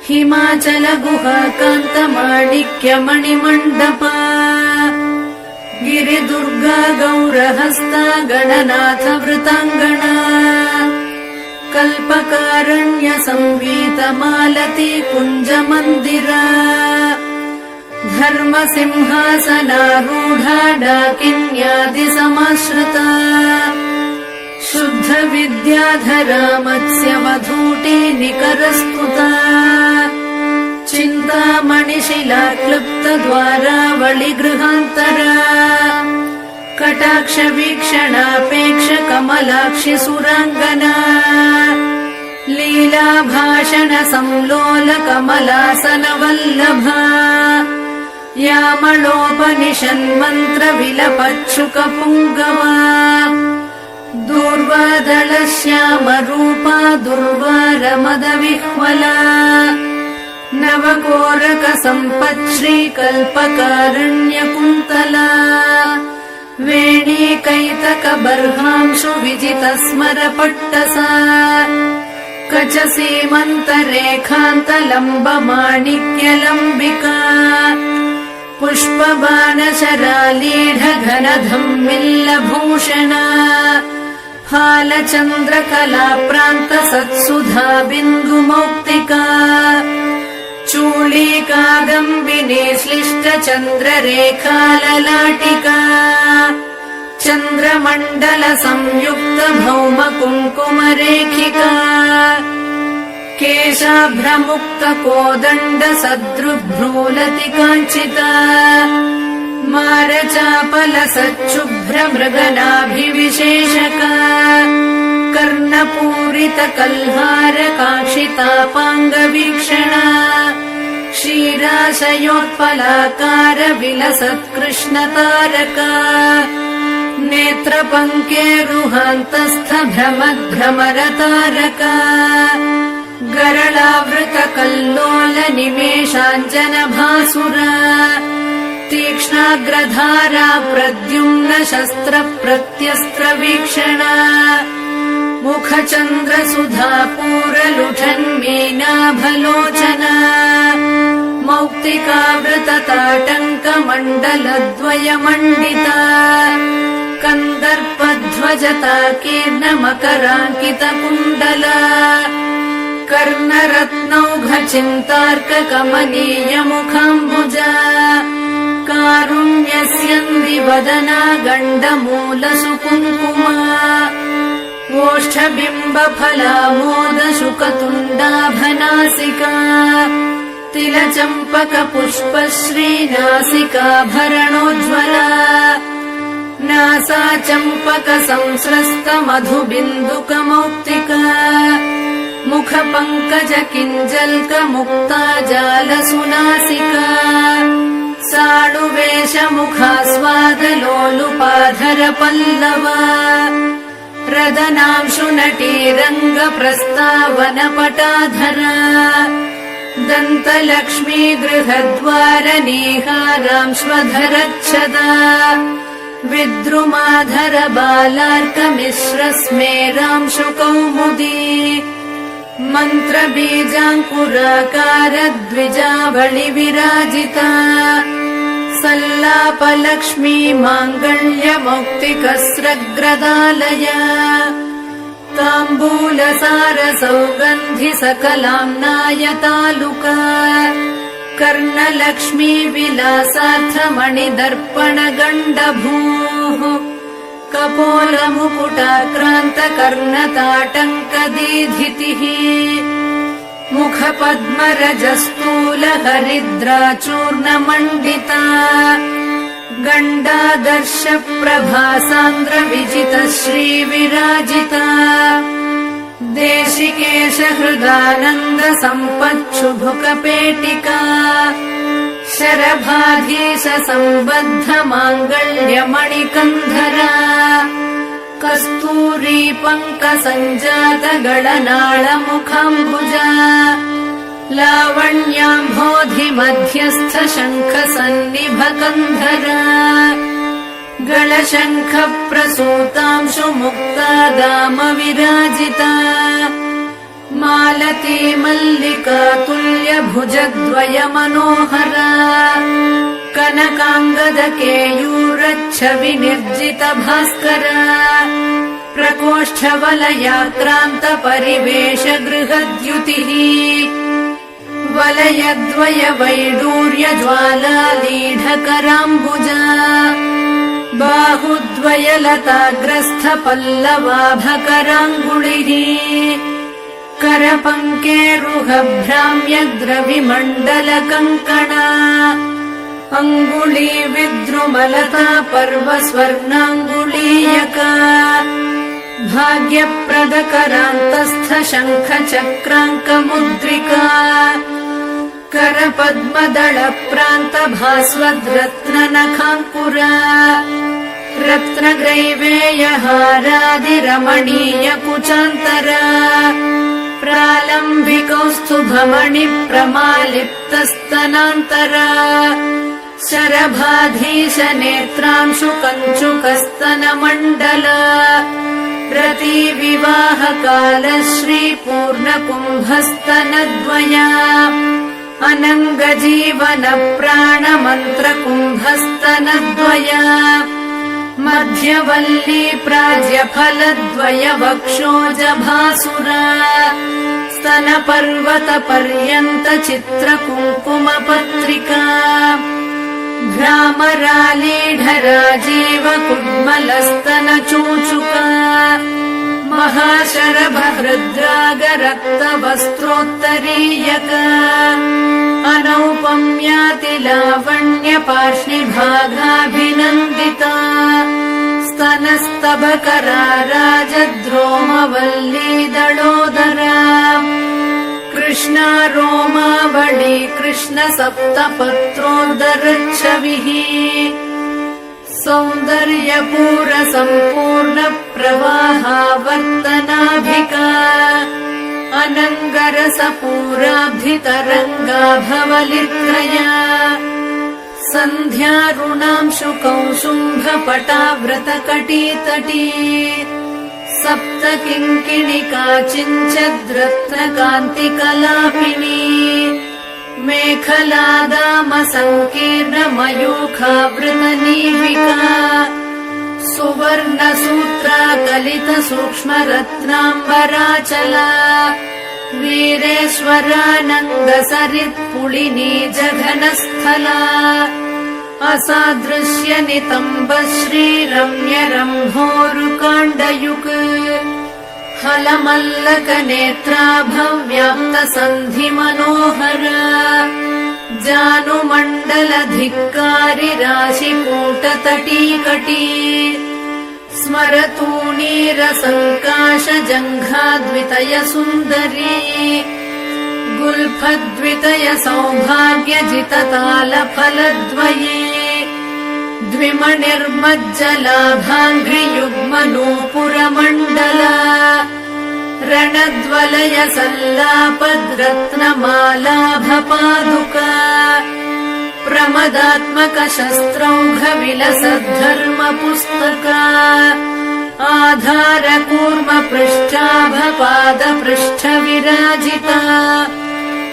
हिमाचल गुहा कान्त माणिक्य मणिमण्डप गिरिदुर्गा गौरहस्ता गणनाथ वृताङ्गना कल्पकारण्य संवीत मालती कुञ्ज मन्दिरा धर्म सिंहासनारूढा डाकिन्यादि समाश्रिता शुद्ध विद्याधरा मत्स्य वधूटी निकरस्तुता चिन्तामणिशिला क्लुप्त द्वारावळि गृहान्तरा कटाक्ष वीक्षणापेक्ष कमलाक्षि सुराङ्गना लीला भाषण संलोल कमलासन वल्लभा यामलोपनिषन्मन्त्र विलपच्छुक पुङ्गवा दूर्वादल श्याम रूपा दुर्वार मद विह्वला नवकोरक सम्पच्छ्री कल्पकारण्य कुन्तला वेणी कैतक बर्हांशु विजित स्मर पट्टसा कच सीमन्त रेखान्त लम्ब माणिक्य लम्बिका पुष्पबाण शरालीढ घन धम्मिल्ल भूषणा फालचन्द्र कला प्रान्त सत्सुधा बिन्दु मौक्तिका चूली कादम्बिनी श्लिष्ट चन्द्र रेखा ललाटिका चन्द्रमण्डल संयुक्त भौम कुङ्कुम रेखिका केशाभ्रमुक्त कोदण्ड सदृभ्रूलति काञ्चिता मारचापल सच्छुभ्र मृगनाभिविशेषका कर्णपूरित कल्हार काङ्क्षितापाङ्गवीक्षणा क्षीराशयोत्पलाकार विलसत्कृष्णतारका नेत्रपङ्केरुहान्तस्थ भ्रमद्भ्रमरतारका गरलावृत कल्लोल निमेषाञ्जन भासुरा तीक्ष्णाग्रधारा प्रद्युम्न शस्त्र प्रत्यस्त्र वीक्षणा मुखचन्द्र सुधा पूरलुठन्मीनाभलोचना मौक्तिकावृत ताटङ्क मण्डलद्वय मण्डिता कन्दर्पध्वजता कीर्ण मकराङ्कित कुण्डला कर्णरत्नौघ चिन्तार्क कमनीय मुखाम्बुजा कारुण्यस्यन्दि वदना गण्डमूल सुकुङ्कुमा ओष्ठबिम्ब फलामोद शुकतुण्डाभनासिका तिलचम्पक पुष्पश्री नासिकाभरणोज्ज्वला नासा चम्पक संस्रस्त मधुबिन्दुक मौक्तिका मुख पङ्कज किञ्जल्क मुक्ता जाल सुनासिका साणुवेश मुखास्वाद लोलुपाधर पल्लवा रदनांशु नटी रङ्ग प्रस्तावन पटाधरा दन्तलक्ष्मी गृहद्वार नीहारांश्वधरच्छदा विद्रुमाधर बालार्क मिश्र स्मेरांशु कौमुदी मन्त्रबीजाङ्कुराकार द्विजावळि विराजिता सल्लापलक्ष्मी माङ्गल्य मौक्तिकस्रग्रदालया ताम्बूलसार सौगन्धि सकलाम्नायतालुका कर्णलक्ष्मी विलासार्थ मणिदर्पण गण्डभूः कपोल मुकुटाक्रान्त कर्णताटङ्क दीधितिः मुखपद्मरजस्तूल हरिद्राचूर्ण मण्डिता गण्डादर्श प्रभासान्द्र विजित श्री विराजिता देशिकेश हृदानन्द सम्पच्छुभुकपेटिका शरभाधीश सम्बद्ध माङ्गल्य मणिकन्धरा कस्तूरी पङ्क सञ्जात गळनाळ मुखाम्बुजा लावण्याम्भोधि मध्यस्थ शङ्ख सन्निभ कन्धरा गळशङ्ख प्रसूतांशु मुक्ता दाम विराजिता मालती मल्लिका तुल्य भुजद्वय मनोहरा कनकाङ्गदकेयूरच्छवि निर्जित भास्करा प्रकोष्ठवलयाक्रान्त परिवेश गृहद्युतिः वलयद्वय वैडूर्य ज्वालालीढकराम्बुजा बाहुद्वय लताग्रस्थ पल्लवाभकराङ्गुलिः करपङ्केरुहभ्राम्यग्रविमण्डल कङ्कणा अङ्गुली विद्रुमलता पर्व स्वर्णाङ्गुलीयका भाग्यप्रदकरान्तस्थ शङ्ख चक्राङ्कमुद्रिका करपद्मदल प्रान्त भास्वद्रत्न नखाङ्कुरा रत्नग्रैवेयहारादिरमणीय कुचान्तरा प्रालम्बिकौस्तुभमणि प्रमालिप्तस्तनान्तरा शरभाधीश नेत्रांशु कञ्चुकस्तनमण्डल रतिविवाहकाल श्रीपूर्णकुम्भस्तनद्वया अनङ्गजीवन प्राणमन्त्रकुम्भस्तनद्वया मध्यवल्ली प्राज्यफलद्वय वक्षोजभासुरा स्तनपर्वत पर्यन्त चित्रकुङ्कुमपत्रिका भ्रामरालीढराजीव कुड्मलस्तनचूचुका महाशरभहृद्रागरक्तवस्त्रोत्तरीयका अनौपम्यातिलावण्य पार्ष्णिभागाभिनन्दिता स्तनस्तबकरा राजद्रोमवल्लीदळोदरा कृष्णा रोमावळी कृष्ण सप्तपत्रोदरच्छविः सौन्दर्यपूर सम्पूर्ण प्रवाहावर्तनाभिका अनङ्गरसपूराब्धितरङ्गाभवलित्रया सन्ध्यारुणांशु कौसुम्भपटाव्रतकटीतटी सप्त किङ्किणिका चिञ्चद्रत्नकान्तिकलापिनी मेखलादाम सङ्कीर्ण मयूखावृतनीविका सुवर्णसूत्रा कलित सूक्ष्म रत्नाम्बराचला वीरेश्वरानन्द सरित्पुलिनी जघनस्थला असादृश्य नितम्ब श्रीरम्य रम्भोरुकाण्डयुक् हलमल्लक नेत्रा भव्याप्त सन्धि मनोहरा जानुमण्डलधिक्कारी राशिकूटतटीकटी स्मरतूणीरसङ्काश जङ्घाद्वितय सुन्दरी गुल्फद्वितय सौभाग्यजिततालफलद्वये द्विमणिर्मज्जलाभाङ्घ्रियुग्मनूपुरमण्डला रणद्वलय सल्लापद्रत्नमालाभपादुका प्रमदात्मक शस्त्रौघ विलसद्धर्म पुस्तका आधार कूर्म पृष्ठाभपाद पृष्ठ विराजिता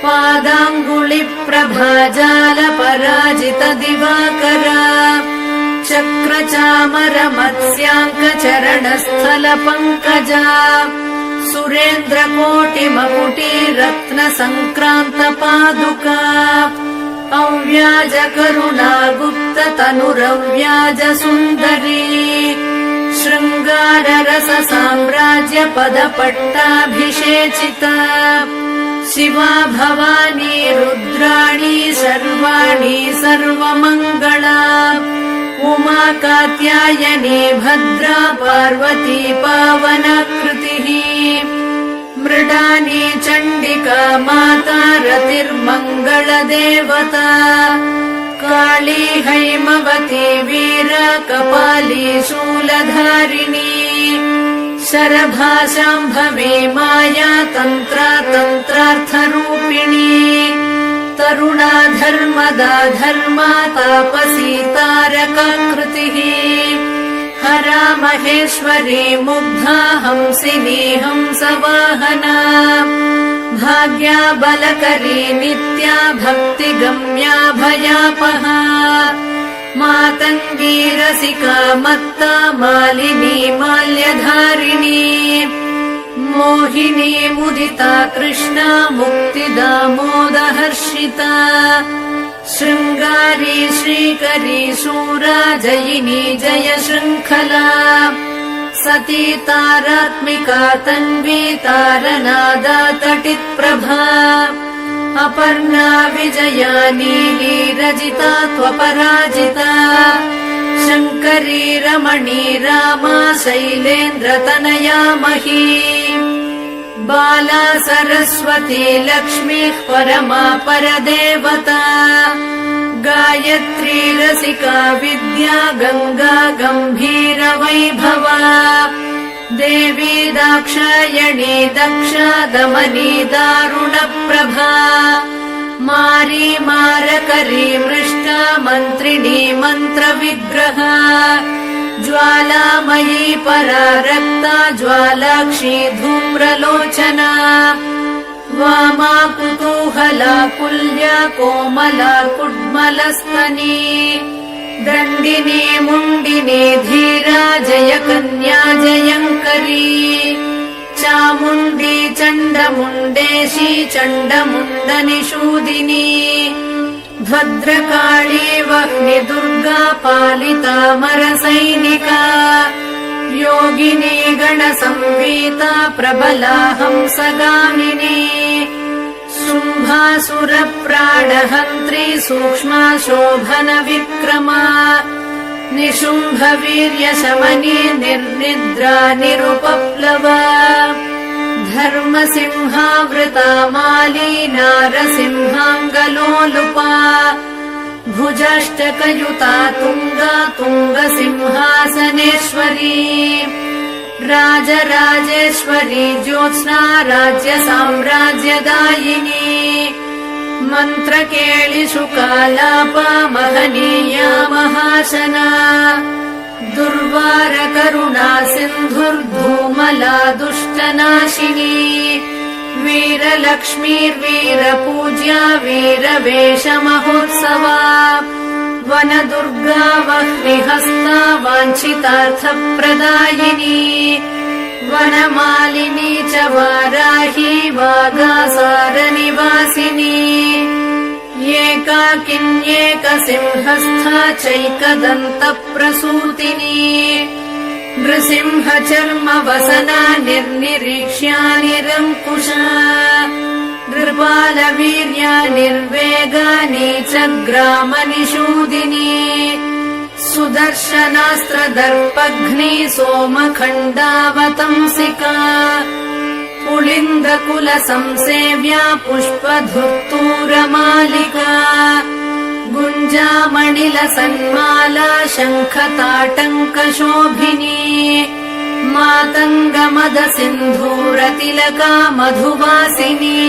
पादाङ्गुलि प्रभाजाल पराजित दिवाकरा चक्र चामर मत्स्याङ्क चरणस्थल पङ्कजा सुरेन्द्र कोटि मकुटी रत्न संक्रांत पादुका अव्याज करुणा गुप्त तनुरव्याज सुन्दरी शृङ्गार रस साम्राज्य पद पट्टाभिषेचिता शिवा भवानी रुद्राणी सर्वाणि सर्वमङ्गला उमा कात्यायनी भद्रा पार्वती पावनाकृतिः मृडानी चण्डिका माता रतिर्मङ्गल देवता काली हैमवती वीरा कपाली शूलधारिणी शरभा शाम्भवी माया तन्त्रा तन्त्रार्थरूपिणी तरुणा धर्मदा धर्मा तापसी तारकाकृतिः हरा महेश्वरी मुग्धा हंसिनी हंसवाहना भाग्या बलकरी नित्या भक्तिगम्या भयापहा मातङ्गी रसिका मत्ता मालिनी माल्यधारिणी मोहिनी मुदिता कृष्णा मुक्तिदा मोदहर्षिता शृङ्गारी श्रीकरी शूरा जयिनी जय शृङ्खला सती तारात्मिका तन्वी तारनादा तटित्प्रभा अपर्णा विजया नीली रजिता त्वपराजिता शङ्करी रमणी रामा शैलेन्द्रतनया मही बाला सरस्वती लक्ष्मीः परमा परदेवता गायत्री रसिका विद्या गङ्गा गम्भीरवैभवा देवी दाक्षायणी दक्षा दमनी दारुणप्रभा मारी मारकरी मृष्टा मन्त्रिणी मन्त्रविग्रहा ज्वालामयी परारक्ता ज्वालाक्षी धूम्रलोचना वामा कुतूहला कुल्या कोमला कुड्मलस्तनी दण्डिनी मुण्डिनी धीरा जयकन्या जयङ्करी चामुण्डी चण्डमुण्डेशी चण्डमुण्डनिषूदिनी भद्रकाली वह्नि दुर्गा पालितामरसैनिका योगिनी गणसंवीता प्रबला हंसगामिनी शुम्भासुरप्राणहन्त्री सूक्ष्मा शोभन विक्रमा निशुम्भ वीर्यशमनी निर्निद्रा निरुपप्लवा धर्मसिंहावृता माली नारसिंहाङ्गलोलुपा भुजाष्टकयुता तुङ्गा तुङ्गसिंहासनेश्वरी राजराजेश्वरी ज्योत्स्ना राज्य साम्राज्यदायिनी मन्त्रकेलिषु कालापा महनीया महाशना दुर्वार करुणा सिन्धुर्धूमला दुष्टनाशिनी वीरलक्ष्मीर्वीरपूज्या वीरवेषमहोत्सवा वनदुर्गा वह्निहस्ता वाञ्छितार्थप्रदायिनी वनमालिनी च वाराही वागासारनिवासिनी एकाकिन्येकसिंहस्था चैकदन्तप्रसूतिनी नृसिंहचर्मवसना निर्निरीक्ष्या निरङ्कुशा नृपालवीर्या निर्वेगानी च ग्रामनिषूदिनी सुदर्शनास्त्रदर्पघ्नी सोमखण्डावतंसिका पुलिन्दकुलसंसेव्या पुष्पधुर्तूरमालिका गुञ्जामणिलसन्माला शङ्खताटङ्कशोभिनी मातङ्गमदसिन्धूरतिलका मधुवासिनी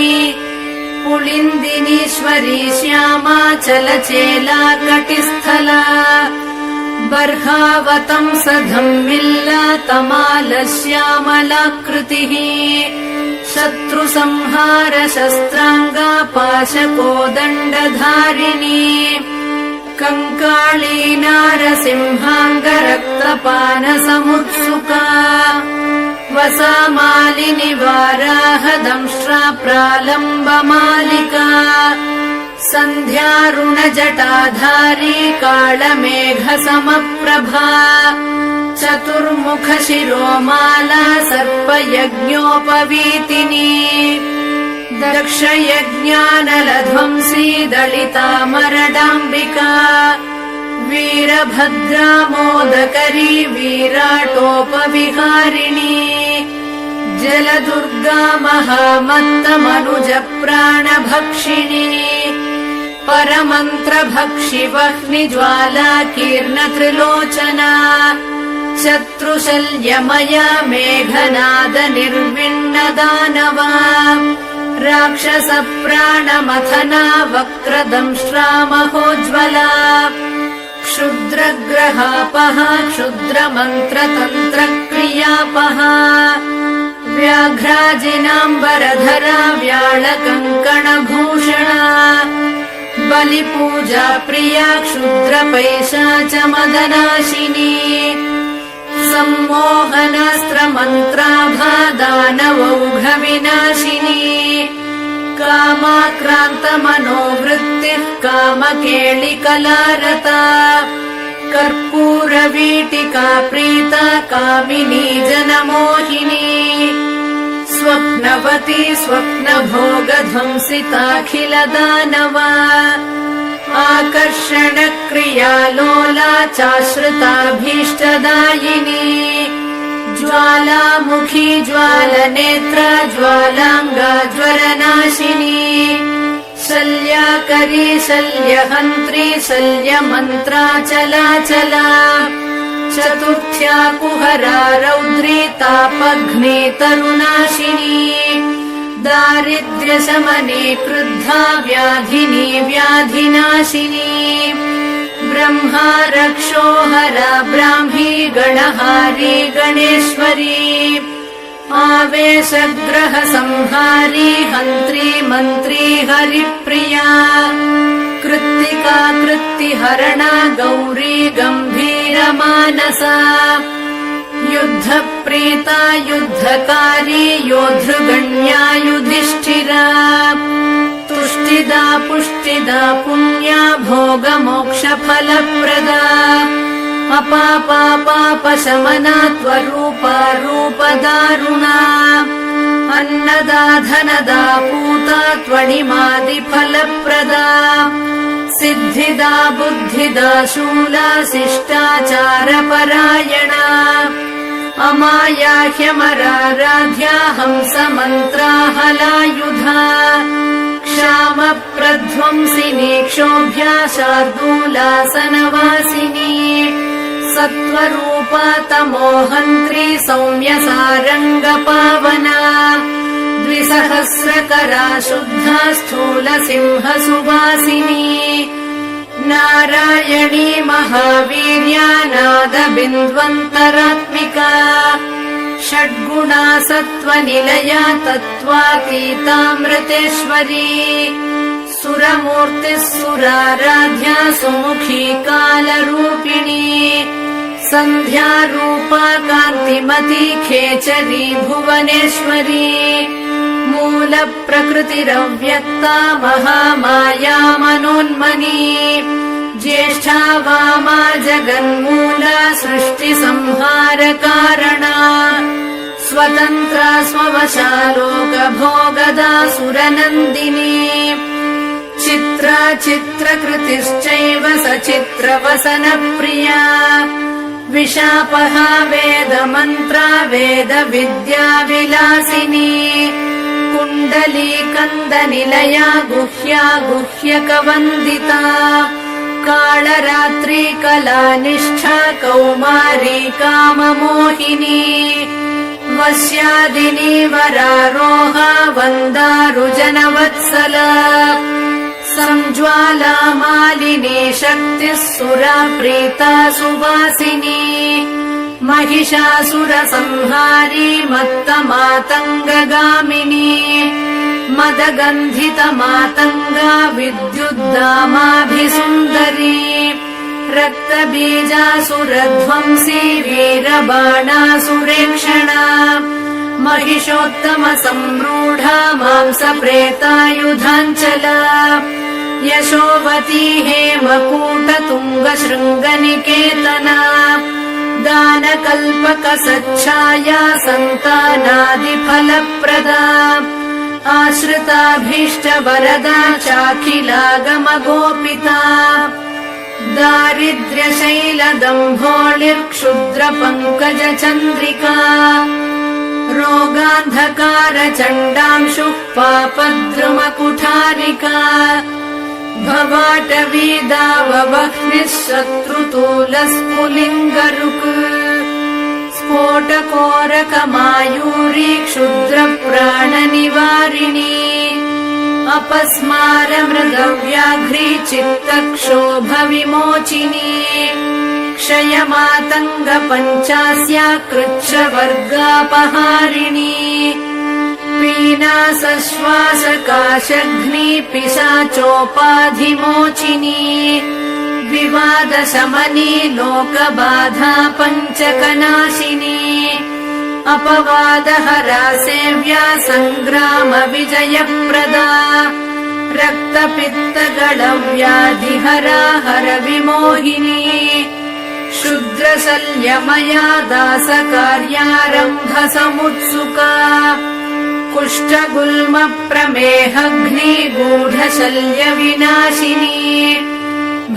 पुलिन्दिनीश्वरी श्यामा चलचेला कटिस्थला बर्हावतंसधम्मिल्ला तमालश्यामलाकृतिः शत्रुसंहार शस्त्राङ्गा पाशकोदण्डधारिणी कङ्काळी नारसिंहाङ्गरक्तपानसमुत्सुका वसामालिनि वाराहदंष्ट्रा प्रालम्बमालिका सन्ध्यारुणजटाधारी कालमेघसमप्रभा चतुर्मुखशिरोमाला सर्पयज्ञोपवीतिनी दक्षयज्ञानलध्वंसी दलितामरडाम्बिका वीरभद्रा मोदकरी विराटोपविहारिणी जलदुर्गा महामत्तमनुजप्राणभक्षिणी परमन्त्रभक्षि वह्निज्वाला कीर्णत्रिलोचना शत्रुशल्यमया मेघनाद निर्विण्णदानवा राक्षसप्राणमथना वक्रदंष्ट्रा महोज्ज्वला क्षुद्रग्रहापहा क्षुद्रमन्त्रतन्त्रक्रियापहा व्याघ्राजिनाम्बरधरा व्याळकङ्कणभूषणा बलिपूजा प्रिया क्षुद्रपैशाचमदनाशिनी सम्मोहनास्त्रमन्त्राभा दानवौघविनाशिनी कामाक्रान्तमनोवृत्तिः कामकेलिकलारता कर्पूरवीटिका प्रीता कामिनी जनमोहिनी स्वप्नवती स्वप्नभोगध्वंसिताखिलदानवा आकर्षणक्रियालोला चाश्रिताभीष्टदायिनी ज्वालामुखी ज्वालनेत्रा ज्वालाङ्गा ज्वरनाशिनी शल्याकरी शल्यहन्त्री शल्यमन्त्रा चलाचला चतुर्थ्या कुहरा रौद्री तापघ्ने तरुनाशिनी दारिद्र्यशमने क्रुद्धा व्याधिनी व्याधिनाशिनी ब्रह्मा रक्षोहरा ब्राह्मी गणहारी गणेश्वरी आवेशग्रह संहारी हन्त्री मन्त्री हरिप्रिया कृत्तिका कृत्तिहरणा गौरी गम्भीरमानसा युद्धप्रीता युद्धकारी योद्धृगण्या युधिष्ठिरा तुष्टिदा पुष्टिदा पुण्या भोगमोक्षफलप्रदा अपापापापशमना त्वरूपा रूपदारुणा अन्नदा धनदा पूता त्वणिमादिफलप्रदा सिद्धिदा बुद्धिदा शूला शिष्टाचारपरायणा अमाया ह्यमराराध्या हंसमन्त्रा हलायुधा क्षामप्रध्वंसिनी क्षोभ्या शार्दूलासनवासिनी सत्त्वरूपा तमोहन्त्री सौम्यसारङ्गपावना द्विसहस्रकरा शुद्धा स्थूलसिंहसुवासिनी नारायणी महावीर्या नादबिन्द्वन्तरात्मिका षड्गुणा सत्त्वनिलया तत्त्वातीतामृतेश्वरी सुरमूर्तिः सुराराध्या सुमुखी कालरूपिणी सन्ध्यारूपा कान्तिमती खेचरी भुवनेश्वरी मूलप्रकृतिरव्यक्ता महामाया मनोन्मनी ज्येष्ठा वामा जगन्मूला सृष्टिसंहारकारणा स्वतन्त्रा स्ववशालोकभोगदा सुरनन्दिनी चित्रा चित्रकृतिश्चैव सचित्रवसनप्रिया विशापहा वेदमन्त्रा वेदविद्याविलासिनी कुण्डली कन्दनिलया गुह्या गुह्यकवन्दिता कालरात्रि कलानिष्ठा कौमारी काममोहिनी वस्यादिनी वरारोहा वन्दारुजनवत्सला संज्वाला मालिनी शक्तिः सुरा प्रीता सुवासिनी महिषासुरसंहारी मत्तमातङ्गगामिनी मदगन्धितमातङ्गा विद्युद्दामाभिसुन्दरी रक्तबीजासुरध्वंसी वीरबाणासुरेक्षणा महिषोत्तमसम्रूढा मांसप्रेतायुधाञ्चला यशोवती हेमकूटतुङ्गशृङ्गनिकेतना दानकल्पकसच्छाया सन्तानादिफलप्रदा आश्रिताभीष्टवरदा चाखिलागमगोपिता दारिद्र्यशैलदम्भोळिर्क्षुद्रपङ्कजचन्द्रिका रोगान्धकारचण्डांशुः पापद्रुमकुठारिका भवाटवीदाववह्निः शत्रुतूलस्फुलिङ्गरुक् स्फोटकोरकमायूरी क्षुद्रप्राणनिवारिणी अपस्मारमृगव्याघ्री चित्तक्षोभविमोचिनी क्षयमातङ्गपञ्चास्या कृच्छवर्गापहारिणी पीनासश्वासकाशघ्नी पिशाचोपाधिमोचिनी विवादशमनी लोकबाधा पञ्चकनाशिनी अपवादहरा सेव्या सङ्ग्रामविजयप्रदा रक्तपित्तगणव्याधिहरा हरविमोहिनी क्षुद्रशल्यमया दासकार्यारम्भसमुत्सुका कुष्ठगुल्मप्रमेहघ्नी गूढशल्यविनाशिनी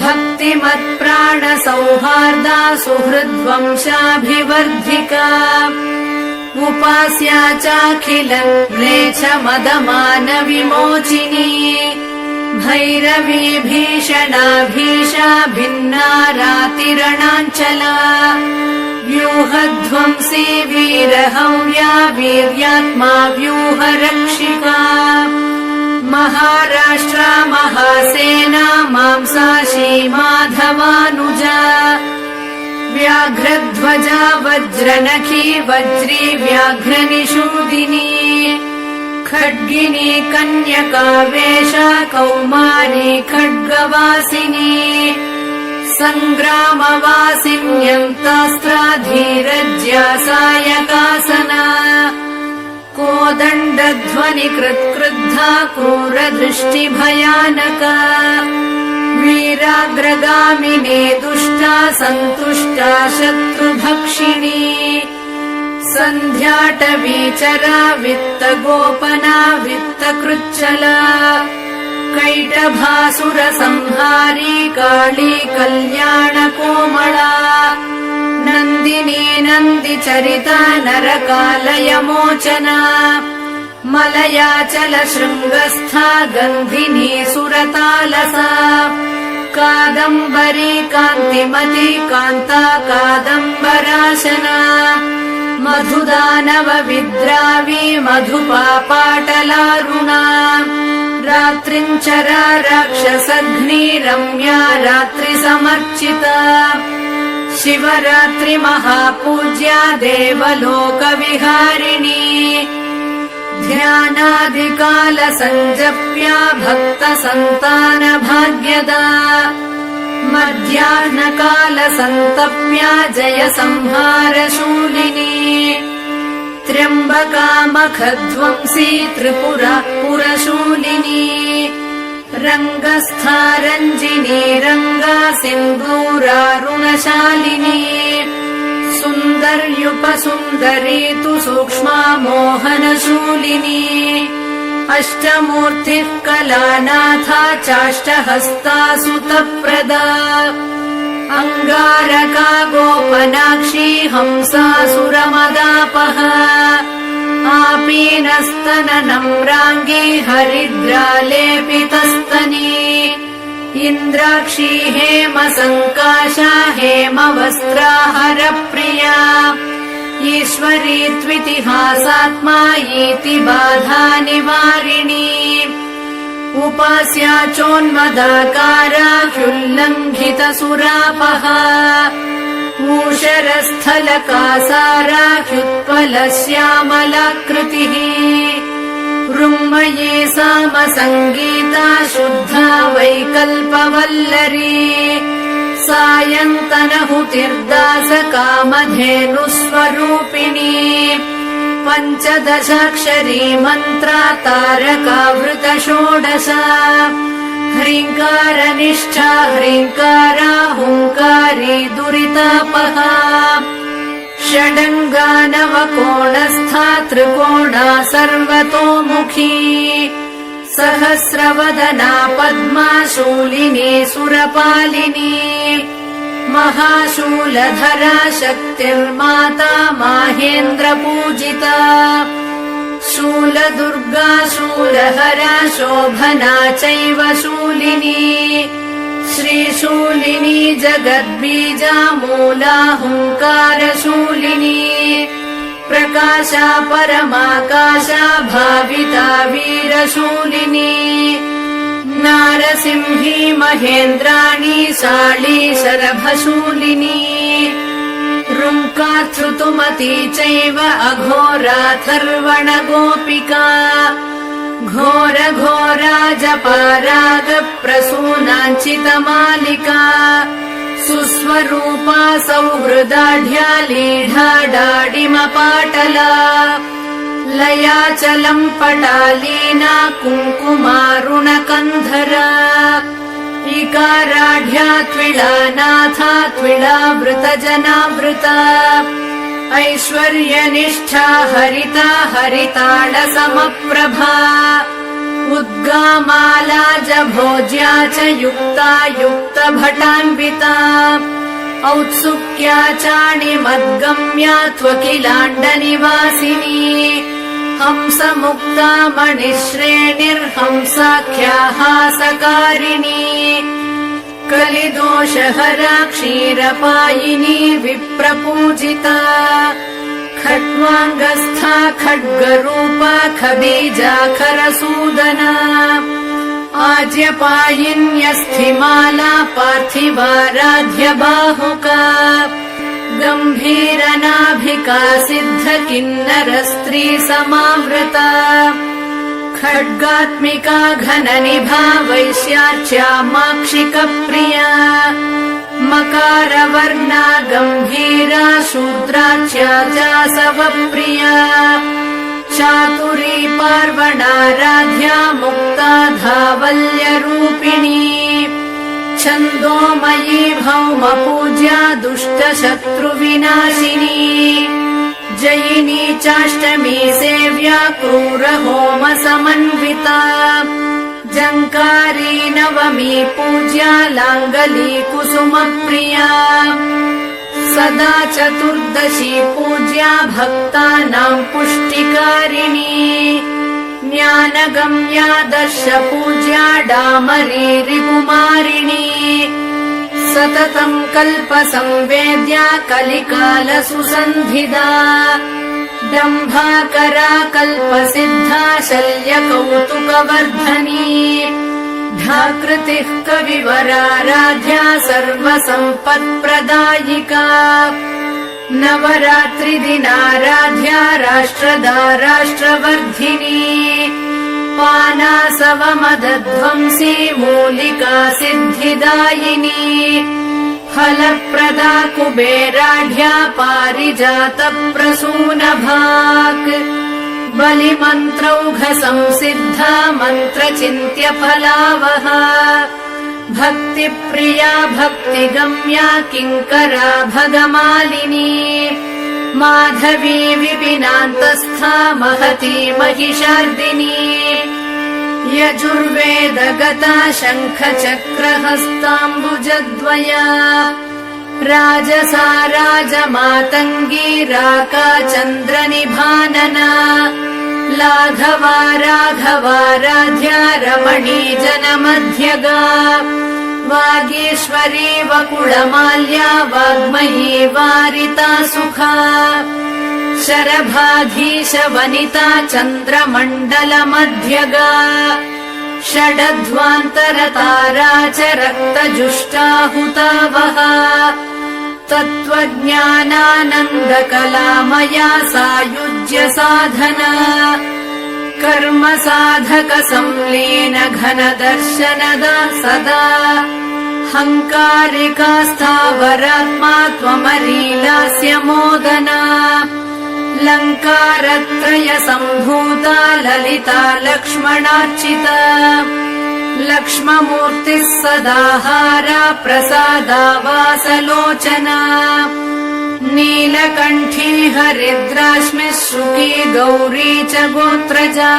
भक्तिमत्प्राणसौहार्दा सुहृद्वंशाभिवर्धिका उपास्या चाखिलक्लेशमदमानविमोचिनी भैरवी भीषणा भीषा भिन्ना रातिरणाञ्चला व्यूहध्वंसी वीरहव्या वीर्यात्मा व्यूहरक्षिका महाराष्ट्रा महासेना मांसाशी माधवानुजा व्याघ्रध्वजा वज्रनखी वज्री व्याघ्रनिषूदिनी खड्गिनी कन्यकावेशा कौमारी खड्गवासिनी सङ्ग्रामवासिन्यन्तास्त्रा धीरज्या सायकासना कोदण्डध्वनिकृत्क्रुद्धा क्रूरदृष्टिभयानका वीराग्रगामिनी दुष्टा सन्तुष्टा शत्रुभक्षिणी सन्ध्याटवीचरा वित्तगोपना वित्तकृच्छला कैटभासुरसंहारी काली कल्याणकोमला नन्दिनी नन्दिचरिता नरकालयमोचना मलयाचल शृङ्गस्था गन्धिनी सुरतालसा कादम्बरी कान्तिमती कान्ता कादम्बराशना मधुदानव विद्रावी मधुपापाटलारुणा रात्रिञ्चरा राक्षसघ्नी रम्या रात्रिसमर्चिता शिवरात्रि महापूज्या देवलोकविहारिणी ध्यानादिकालसञ्जप्या भक्तसन्तानभाग्यदा मध्याह्नकालसन्तप्या जयसंहारशूलिनी त्र्यम्बकामखध्वंसी त्रिपुरा पुरशूलिनी रङ्गस्था रञ्जिनी रङ्गा सिन्दूरारुणशालिनी सुन्दर्युपसुन्दरी तु सूक्ष्मा मोहनशूलिनी अष्टमूर्तिः कलानाथा चाष्टहस्ता सुतप्रदा अङ्गारका गोपनाक्षी हंसासुरमदापहा आपीनस्तननम्राङ्गी हरिद्रालेपितस्तनी इन्द्राक्षी हेमसङ्काशा हेमवस्त्रा हरप्रिया ईश्वरी त्वितिहासात्मा इति बाधा निवारिणी उपास्या चोन्मदाकारा ह्युल्लङ्घितसुरापहा ऊषरस्थलकासारा ह्युत्पलश्यामलाकृतिः ऋङ्मयी सामसङ्गीता शुद्धा वैकल्पवल्लरी सायन्तनहुतिर्दासकामधेनुस्वरूपिणी पञ्चदशाक्षरी मन्त्रा तारकावृत षोडश ह्रीङ्कारनिष्ठा ह्रीङ्कारा हुङ्कारी दुरितापहा षडङ्गानवकोणस्था त्रिकोणा सर्वतोमुखी सहस्रवदना पद्मा शूलिनी सुरपालिनी महाशूलधरा शक्तिर्माता माहेन्द्रपूजिता शूलदुर्गा शूलहरा शोभना चैव शूलिनी श्रीशूलिनी जगद्बीजा मूला हुङ्कारशूलिनी प्रकाशा परमाकाशा भाविता वीरशूलिनी नारसिंही महेन्द्राणी शाली शरभशूलिनी रुङ्काधृतुमती चैव अघोराथर्वण गोपिका घोर घोराजपाराग प्रसूनाञ्चितमालिका सुस्वरूपा सौहृदाढ्या लीढाडाडिमपाटला लयाचलम् पटालीना कुङ्कुमारुणकन्धरा इकाराढ्या त्विळानाथा त्विळावृतजनावृता ऐश्वर्यनिष्ठा हरिता हरिताडसमप्रभा उद्गामाला जभोज्या च युक्ता युक्तभटान्विता औत्सुक्या चाणिमद्गम्या त्वकिलाण्डनिवासिनी हंसमुक्ता मणिश्रेणिर्हंसाख्या हासकारिणी कलिदोषहरा क्षीरपायिनी विप्रपूजिता खट्वाङ्गस्था खड्गरूपा खबीजाखरसूदना आज्यपायिन्यस्थिमाला पार्थिवाराध्य बाहुका गम्भीरनाभिका सिद्ध किन्नर स्त्री समावृता खड्गात्मिका घननिभा वैश्याच्या माक्षिक प्रिया मकारवर्णा गम्भीरा शूद्राच्या जासवप्रिया चातुरी पार्वणाराध्या मुक्ता धावल्यरूपिणी छन्दोमयी भौमपूज्या दुष्टशत्रुविनाशिनी जयिनी चाष्टमी सेव्या क्रूरहोमसमन्विता जङ्कारी नवमी पूज्या लाङ्गली कुसुमप्रिया सदा चतुर्दशी पूज्या भक्तानाम् पुष्टिकारिणी ज्ञानगम्या दर्शपूज्या डामरी रिपुमारिणी सततम् कल्पसंवेद्या कलिकालसुसन्धिदा दम्भाकरा कल्पसिद्धा शल्यकौतुकवर्धनी ढाकृतिः कविवराराध्या सर्वसम्पत्प्रदायिका नवरात्रिदिनाराध्या राष्ट्रदा राष्ट्रवर्धिनी पानासवमदध्वंसी मूलिका सिद्धिदायिनी फलप्रदा कुबेराढ्या पारिजातप्रसूनभाक् बलिमन्त्रौघ संसिद्धा मन्त्रचिन्त्य फलावहा भक्तिप्रिया भक्तिगम्या किङ्करा भगमालिनी माधवी विपिनान्तस्था महती महिषार्दिनी यजुर्वेदगता शङ्खचक्रहस्ताम्बुजद्वया राजसा राजमातङ्गी राका चन्द्रनिभानना लाघवा राघवाराध्या रमणी जनमध्यगा वागीश्वरी वकुळमाल्या वाग्मयी वारिता सुखा शरभाधीश वनिता चन्द्रमण्डलमध्यगा षडध्वान्तरतारा च रक्तजुष्टाहुतावहा तत्त्वज्ञानानन्दकलामया सायुज्य साधना कर्म साधक संलीन घनदर्शनदा सदा हङ्कारिका स्थावरात्मा त्वमरीलास्य मोदना लङ्कारत्रय सम्भूता ललिता लक्ष्मणार्चिता लक्ष्ममूर्तिः सदाहारा प्रसादा वासलोचना नीलकण्ठी हरिद्राश्मि शुकी गौरी च गोत्रजा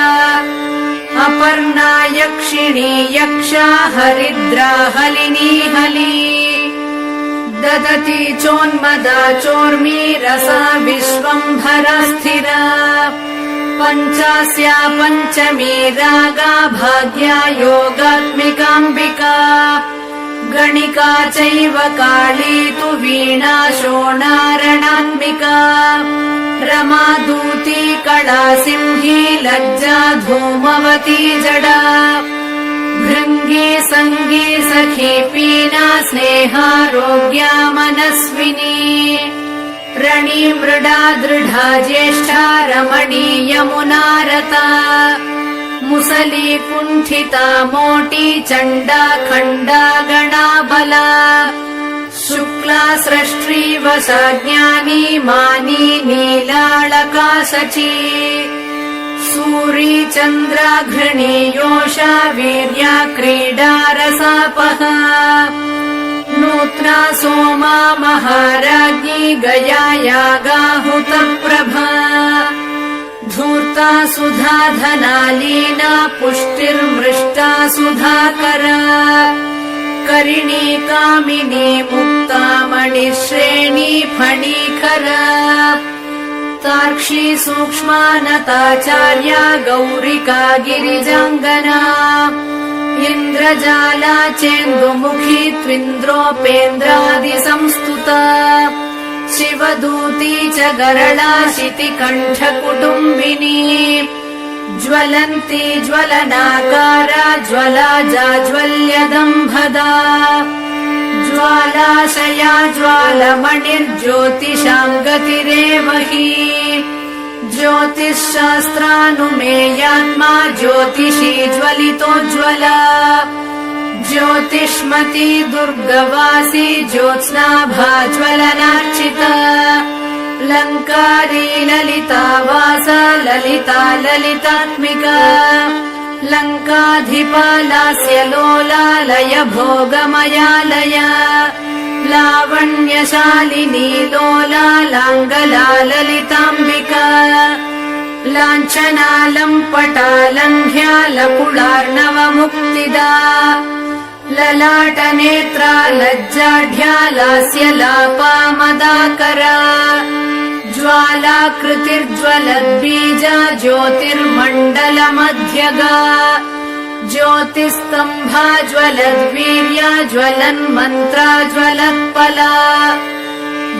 अपर्णा यक्षिणी यक्षा हरिद्रा हलिनी हली ददती चोन्मदा चोर्मी रसा विश्वम्भरा स्थिरा पञ्चास्या पञ्चमी रागा भाग्या योगात्मिकाम्बिका गणिका चैव काली तु वीणा शोणारणान्विका रमा दूती कला सिंही लज्जा धूमवती जडा भृङ्गे सङ्गे सखी पीना स्नेहारोग्या मनस्विनी रणि मृडा दृढा ज्येष्ठा रमणी यमुनारता मुसली कुण्ठिता मोटी चण्डा खण्डा गणाबला शुक्ला सृष्टी वशा ज्ञानी मानी नीलाळका शची सूरी चन्द्राघृणी योषा वीर्या क्रीडा रसापहा नूत्ना सोमा महाराज्ञी गया यागाहुतप्रभा धूर्ता सुधा धनालीना पुष्टिर्मृष्टा सुधाकरा करिणी कामिनी मुक्ता मणिश्रेणी फणीखरा तार्क्षी सूक्ष्मानताचार्या गौरिका गिरिजाङ्गना इन्द्रजाला चेन्दुमुखी त्विन्द्रोपेन्द्रादिसंस्तुता शिवदूती च गरला शितिकण्ठकुटुम्बिनी ज्वलन्ती ज्वलनाकारा ज्वला जाज्वल्यदम्भदा ज्वालाशया ज्वालमणिर्ज्योतिषाम् गतिरेव हि ज्योतिःशास्त्रानुमेयात्मा ज्योतिषी ज्वलितोज्ज्वला ज्योतिष्मती दुर्गवासी ज्योत्स्नाभा ज्वलनार्चिता लङ्कारी ललिता वासा ललिता ललितात्मिका लङ्काधिपा लास्य लोलालय भोगमयालया लावण्यशालिनी लोला लाङ्गला ललिताम्बिका लाञ्छना लम्पटा लङ्घ्या लकुलार्णवमुक्तिदा ललाटनेत्रा लज्जाढ्या लास्य लापा मदाकरा ज्वालाकृतिर्ज्वलद्बीजा ज्योतिर्मण्डलमध्यगा ज्योतिस्तम्भा ज्वलद्वीर्या ज्वलन्मन्त्रा ज्वलत्पला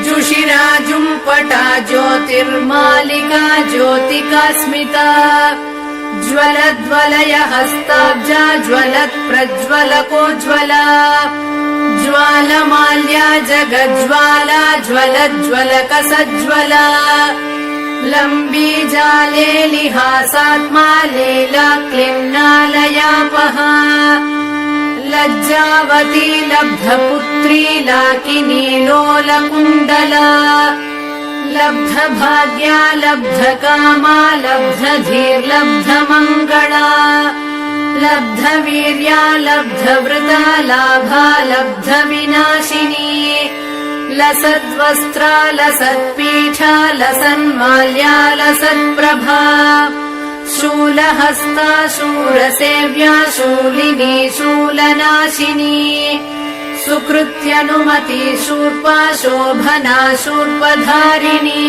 जुषिराजुम्पटा ज्योतिर्मालिका ज्योतिकास्मिता ज्वलद्वलय हस्ताब्जा ज्वलत्प्रज्वलकोज्ज्वला ज्वालमाल्या जगज्ज्वाला ज्वलज्ज्वलकसज्ज्वला लम्बीजाले लिहासात्मा लीला क्लिन्नालयापहा लज्जावती लब्धपुत्री लाकिनी लोलकुण्डला लब्धभाग्या लब्धकामा लब्धधीर्लब्धमङ्गला लब्धवीर्या लब्धवृता लाभा लब्धविनाशिनी लसद्वस्त्रा लसत्पीठा लसन्माल्या लसत्प्रभा शूलहस्ता शूरसेव्या शूलिनी शूलनाशिनी सुकृत्यनुमती शूर्पा शोभना शूर्पधारिणी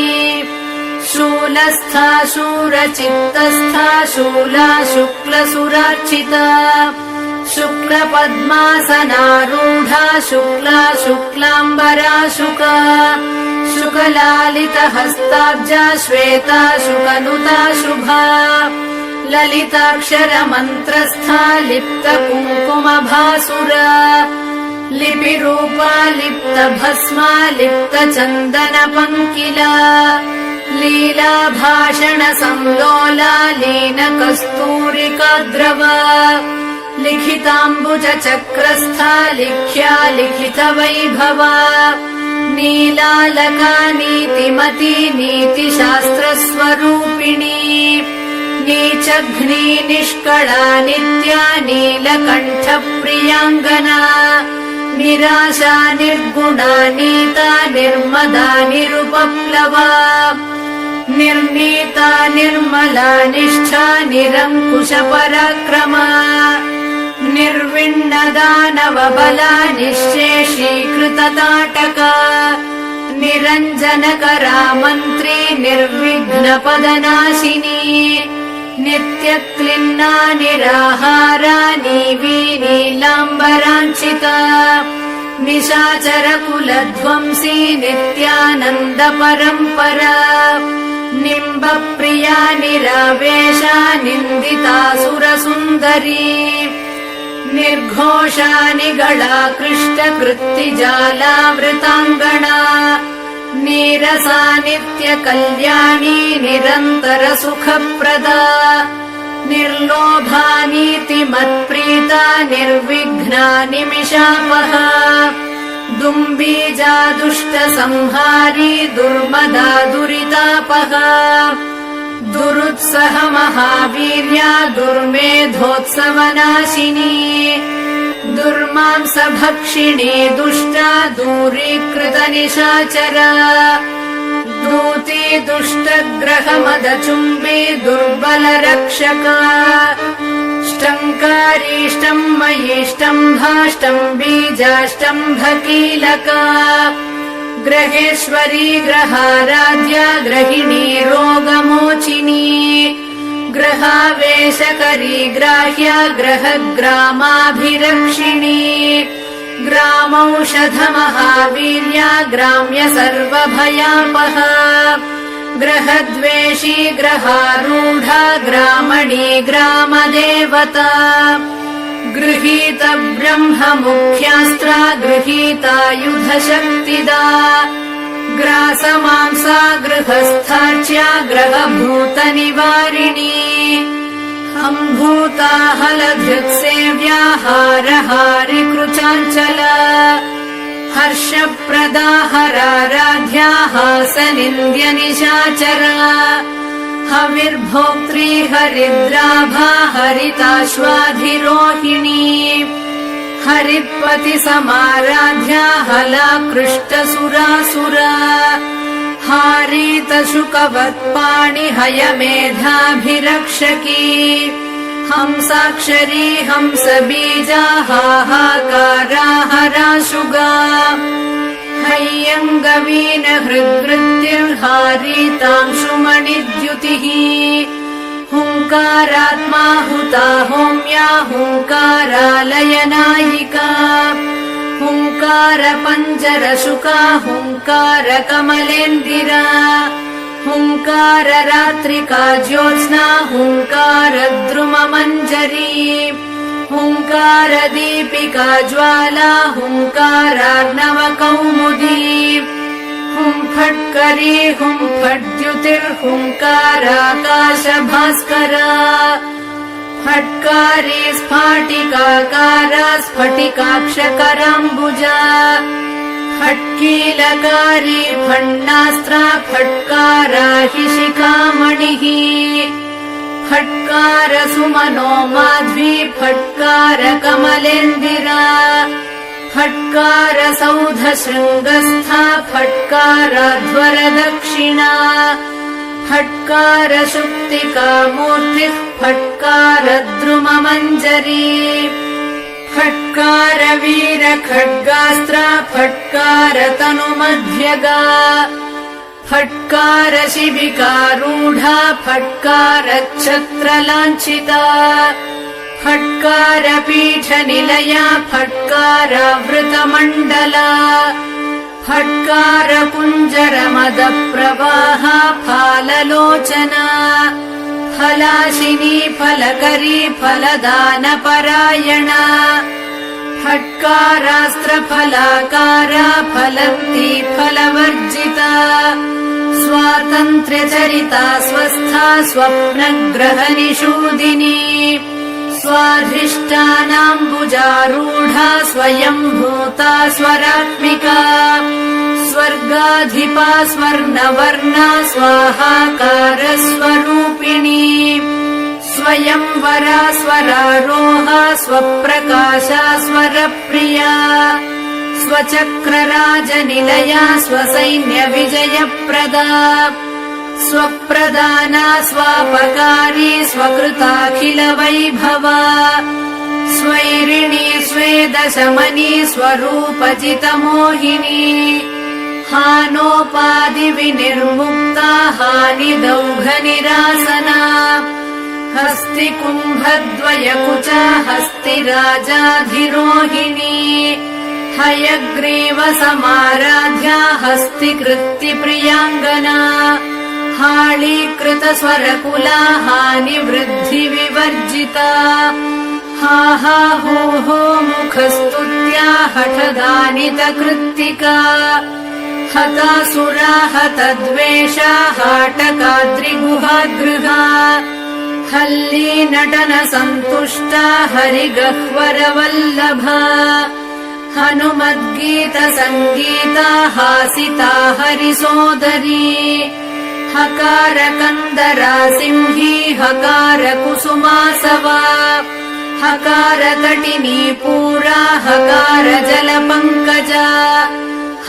शूलस्था शूरचित्तस्था शूला शुक्लसुरार्चिता शुक्लपद्मासनारूढा शुक्ला शुक्लाम्बरा शुका शुकलालितहस्ताब्जा श्वेता शुकनुता शुभा ललिताक्षरमन्त्रस्था लिप्तकुङ्कुमभासुरा लिपिरूपा लिप्तभस्मा लिप्तचन्दनपङ्किला लीलाभाषणसंलोला लीनकस्तूरिकाद्रवा लिखिताम्बुजचक्रस्था लिख्या लिखितवैभवा नीलालका नीतिमती नीतिशास्त्रस्वरूपिणी नीचघ्नी निष्कळा नित्या नीलकण्ठप्रियाङ्गना निराशा निर्गुणा नीता निर्मदा निरुपप्लवा निर्नीता निर्मला निष्ठा निरङ्कुशपराक्रमा निर्विण्णदानवबला निःशेषीकृतताटका निरञ्जनकरा मन्त्री निर्विघ्नपदनाशिनी नित्यक्लिन्ना निराहारा नीवी नीलाम्बराञ्चिता निशाचरकुलध्वंसी नित्यानन्दपरम्परा निम्बप्रिया निरावेशा निन्दितासुरसुन्दरी निर्घोषानिगळाकृष्टकृत्तिजालावृताङ्गणा नीरसा नित्यकल्याणी निरन्तरसुखप्रदा निर्लोभा नीतिमत्प्रीता निर्विघ्ना निमिषापहा दुम्बीजा दुष्टसंहारी दुर्मदा दुरितापहा दुरुत्सह महावीर्या दुर्मेधोत्सवनाशिनी दुर्मांसभक्षिणी दुष्टा दूरीकृतनिशाचरा दूती दुष्टग्रहमदचुम्बी दुर्बलरक्षका ष्टङ्कारीष्टम्मयीष्टम्भाष्टम्बीजाष्टम्भकीलका ग्रहेश्वरी ग्रहाराध्या ग्रहिणी रोगमोचिनी ग्रहावेशकरी ग्राह्या ग्रहग्रामाभिरक्षिणी ग्रामौषधमहावीर्या ग्राम्य सर्वभयापहा ग्रहद्वेषी ग्रहारूढा ग्रामणी ग्रामदेवता गृहीत ब्रह्ममुख्यास्त्रा गृहीतायुधशक्तिदा ग्रासमांसा गृहस्थार्च्या ग्रहभूतनिवारिणी हम्भूता हलधृत्सेव्या हारहारिकृचाञ्चला हर्षप्रदा हराराध्या हासनिन्द्यनिशाचरा हविर्भोक्त्री हरिद्राभा हरिताश्वाधिरोहिणी हरिपतिसमाराध्या हलाकृष्टसुरासुरा हारीतशुकवत्पाणि हयमेधाभिरक्षकी हंसाक्षरी हंसबीजा हाहाकारा हराशुगा हैयङ्गवीन हृद्वृत्तिर्हारीतांशुमणिद्युतिः हुङ्कारात्मा हुता होम्या हुङ्कारालयनायिका हुङ्कारपञ्जरशुका हुङ्कारकमलेन्दिरा हुङ्काररात्रिका ज्योत्स्ना हुङ्कारद्रुममञ्जरी हुङ्कारदीपिका ज्वाला हुङ्कारार्णवकौमुदी हुंफट्करी हुंफट्द्युतिर्हुङ्काराकाशभास्करा फट्कारी स्फाटिकाकारा स्फटिकाक्षकराम्बुजा फट्कीलकारी फण्णास्त्रा फट्कारा हि शिखामणिः फट्कार सुमनो माध्वी फट्कार कमलेन्दिरा फट्कार सौधशृङ्गस्था फट्काराध्वरदक्षिणा फट्कार शुक्तिका मूर्तिः फट्कार द्रुममञ्जरी फट्कार वीर खड्गास्त्रा फट्कार तनुमध्यगा फट्कार शिबिकारूढा फट्कार छत्रलाञ्छिता फट्कार पीठनिलया फट्कारावृतमण्डला फट्कार कुञ्जरमदप्रवाहा फाललोचना फलाशिनी फलकरी फलदानपरायणा फट्कारास्त्रफलाकारा फलन्ती फलवर्जिता स्वातन्त्र्यचरिता स्वस्था स्वप्नग्रहनिषूदिनी स्वाधिष्ठानाम्बुजारूढा स्वयंभूता स्वरात्मिका स्वर्गाधिपा स्वर्णवर्णा स्वाहाकार स्वरूपिणी स्वयंवरा स्वरारोहा स्वप्रकाशा स्वरप्रिया स्वचक्रराजनिलया स्वसैन्यविजयप्रदा स्वप्रदाना स्वापकारी स्वकृताखिलवैभवा स्वैरिणी स्वेदशमनी स्वरूपजितमोहिनी हानोपाधिविनिर्मुक्ता हानिदौघनिरासना हस्तिकुम्भद्वयकुचा हस्तिराजाधिरोहिणी हयग्रीवसमाराध्या हस्तिकृत्तिप्रियाङ्गना हाळीकृतस्वरकुला हानिवृद्धिविवर्जिता हा हा हो हो मुखस्तुत्या हठदानितकृत्तिका हतासुरा हतद्वेषा हाटकाद्रिगुहागृहा हल्ली नटन सन्तुष्टा हरिगह्वरवल्लभा हनुमद्गीत सङ्गीता हासिता हरिसोदरी हकार कन्दरा सिंही हकार कुसुमासवा हकार तटिनी पूरा हकार जलपङ्कजा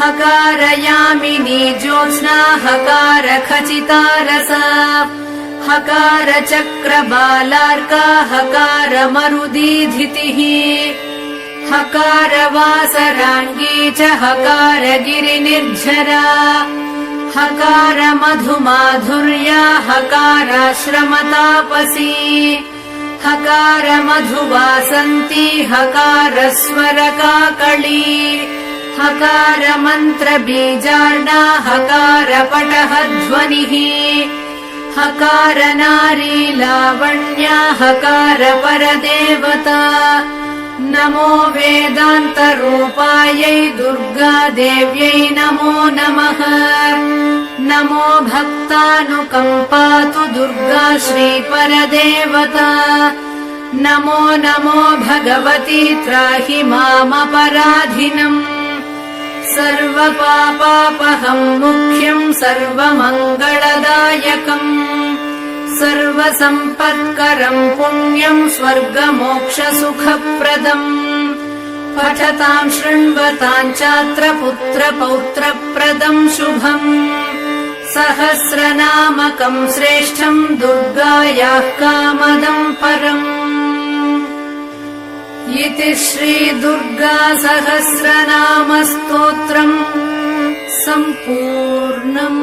हकार यामिनी ज्योत्स्ना हकार खचितारसा हकार चक्रबालार्का हकार मरुदीधितिः हकार वासराङ्गी च हकार गिरिनिर्झरा हकार मधुमाधुर्या हकाराश्रमतापसी हकार मधुवासन्ती हकार स्वरकाकली हकार मन्त्रबीजार्णा हकार पटहध्वनिः हकार नारी लावण्या हकार परदेवता नमो वेदान्तरूपायै दुर्गादेव्यै नमो नमः नमो भक्तानुकम्पातु दुर्गा श्रीपरदेवता नमो नमो भगवती त्राहि मामपराधिनम् सर्वपापापहम् मुख्यम् सर्वमङ्गलदायकम् सर्वसम्पत्करम् पुण्यम् स्वर्गमोक्षसुखप्रदम् पठताम् शृण्वताम् चात्र पुत्रपौत्रप्रदम् शुभम् सहस्रनामकम् श्रेष्ठम् दुर्गायाः कामदम् परम् इति श्रीदुर्गा सहस्रनामस्तोत्रम् सम्पूर्णम्।